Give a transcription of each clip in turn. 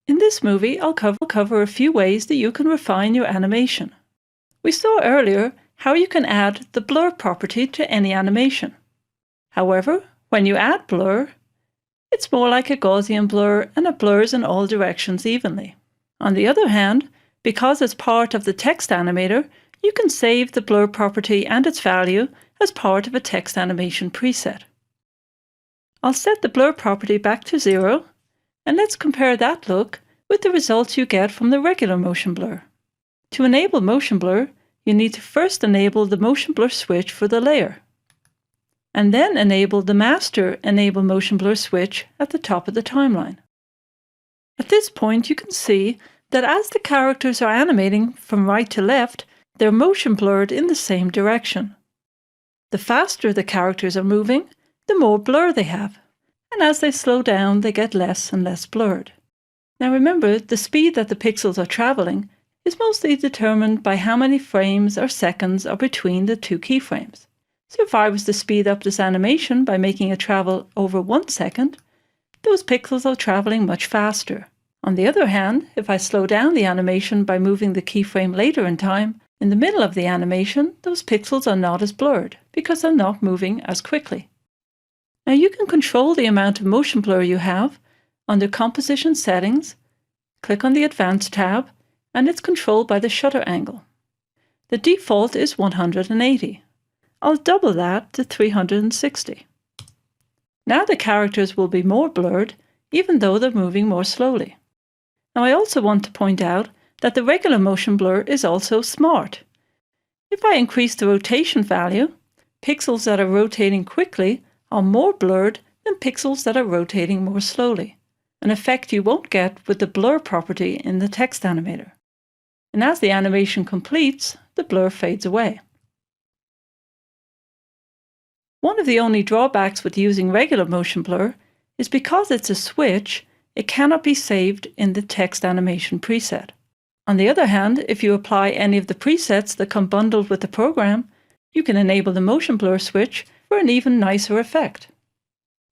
In this movie, I'll cover a few ways that you can refine your animation. We saw earlier how you can add the blur property to any animation. However, when you add blur, it's more like a Gaussian blur and it blurs in all directions evenly. On the other hand, because it's part of the text animator, you can save the blur property and its value as part of a text animation preset. I'll set the blur property back to 0, and let's compare that look with the results you get from the regular motion blur. To enable motion blur, you need to first enable the motion blur switch for the layer, and then enable the master enable motion blur switch at the top of the timeline. At this point, you can see that as the characters are animating from right to left, they're motion blurred in the same direction. The faster the characters are moving, the more blur they have, and as they slow down, they get less and less blurred. Now remember, the speed that the pixels are traveling is mostly determined by how many frames or seconds are between the two keyframes. So if I was to speed up this animation by making it travel over 1 second, those pixels are traveling much faster. On the other hand, if I slow down the animation by moving the keyframe later in time, in the middle of the animation, those pixels are not as blurred because they're not moving as quickly. Now you can control the amount of motion blur you have under Composition Settings, click on the Advanced tab, and it's controlled by the shutter angle. The default is 180. I'll double that to 360. Now the characters will be more blurred, even though they're moving more slowly. Now I also want to point out that the regular motion blur is also smart. If I increase the rotation value, pixels that are rotating quickly are more blurred than pixels that are rotating more slowly, an effect you won't get with the blur property in the text animator. And as the animation completes, the blur fades away. One of the only drawbacks with using regular motion blur is because it's a switch, it cannot be saved in the text animation preset. On the other hand, if you apply any of the presets that come bundled with the program, you can enable the motion blur switch for an even nicer effect.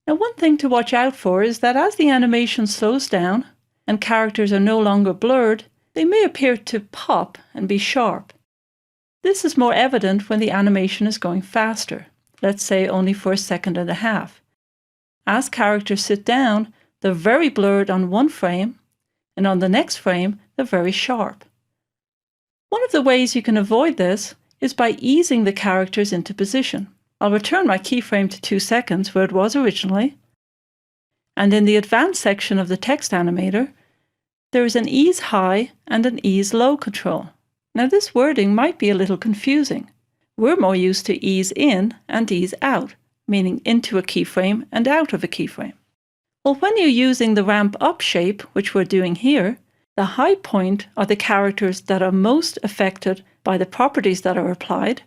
Now, one thing to watch out for is that as the animation slows down and characters are no longer blurred, they may appear to pop and be sharp. This is more evident when the animation is going faster, let's say only for 1.5 seconds. As characters sit down, they're very blurred on one frame, and on the next frame, they're very sharp. One of the ways you can avoid this is by easing the characters into position. I'll return my keyframe to 2 seconds where it was originally, and in the advanced section of the text animator, there is an ease high and an ease low control. Now this wording might be a little confusing. We're more used to ease in and ease out, meaning into a keyframe and out of a keyframe. Well, when you're using the ramp up shape, which we're doing here, the high point are the characters that are most affected by the properties that are applied,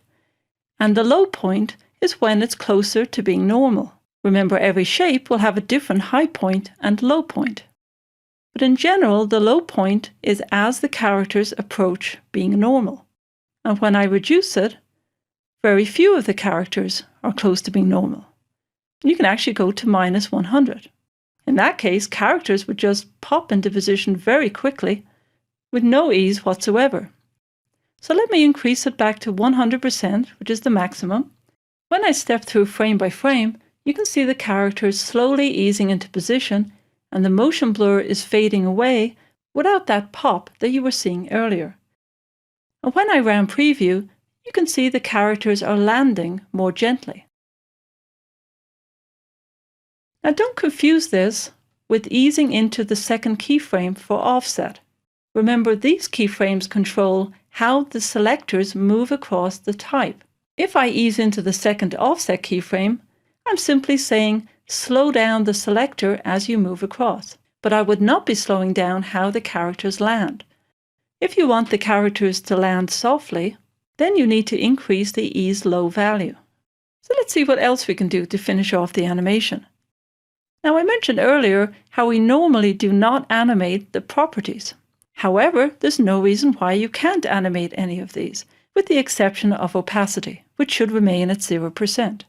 and the low point is when it's closer to being normal. Remember, every shape will have a different high point and low point. But in general, the low point is as the characters approach being normal. And when I reduce it, very few of the characters are close to being normal. You can actually go to -100. In that case, characters would just pop into position very quickly with no ease whatsoever. So let me increase it back to 100%, which is the maximum. When I step through frame by frame, you can see the characters slowly easing into position, and the motion blur is fading away without that pop that you were seeing earlier. And when I ran preview, you can see the characters are landing more gently. Now don't confuse this with easing into the second keyframe for offset. Remember, these keyframes control how the selectors move across the type. If I ease into the second offset keyframe, I'm simply saying slow down the selector as you move across, but I would not be slowing down how the characters land. If you want the characters to land softly, then you need to increase the ease low value. So let's see what else we can do to finish off the animation. Now, I mentioned earlier how we normally do not animate the properties. However, there's no reason why you can't animate any of these, with the exception of opacity, which should remain at 0%.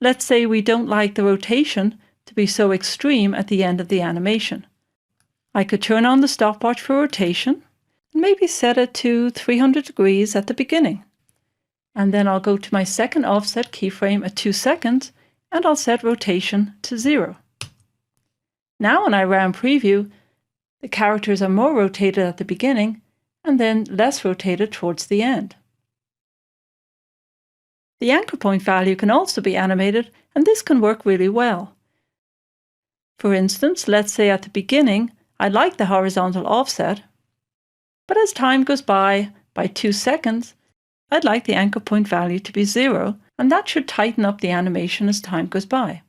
Let's say we don't like the rotation to be so extreme at the end of the animation. I could turn on the stopwatch for rotation and maybe set it to 300 degrees at the beginning. And then I'll go to my second offset keyframe at 2 seconds and I'll set rotation to 0. Now when I round preview, the characters are more rotated at the beginning and then less rotated towards the end. The anchor point value can also be animated, and this can work really well. For instance, let's say at the beginning, I like the horizontal offset, but as time goes by 2 seconds, I'd like the anchor point value to be 0, and that should tighten up the animation as time goes by.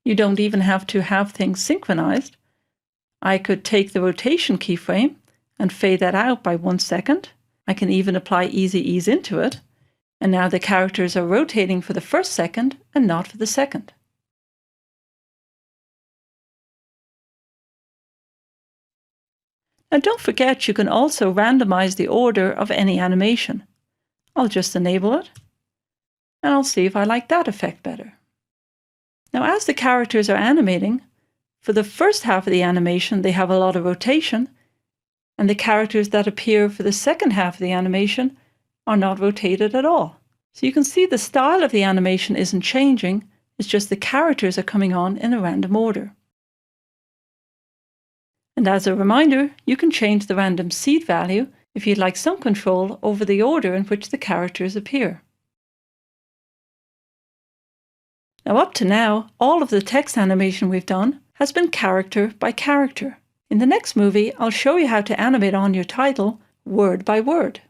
You don't even have to have things synchronized. I could take the rotation keyframe and fade that out by 1 second. I can even apply easy ease into it. And now the characters are rotating for the first second and not for the second. Now don't forget you can also randomize the order of any animation. I'll just enable it, and I'll see if I like that effect better. Now as the characters are animating, for the first half of the animation they have a lot of rotation, and the characters that appear for the second half of the animation are not rotated at all. So you can see the style of the animation isn't changing, it's just the characters are coming on in a random order. And as a reminder, you can change the random seed value if you'd like some control over the order in which the characters appear. Now up to now, all of the text animation we've done has been character by character. In the next movie, I'll show you how to animate on your title word by word.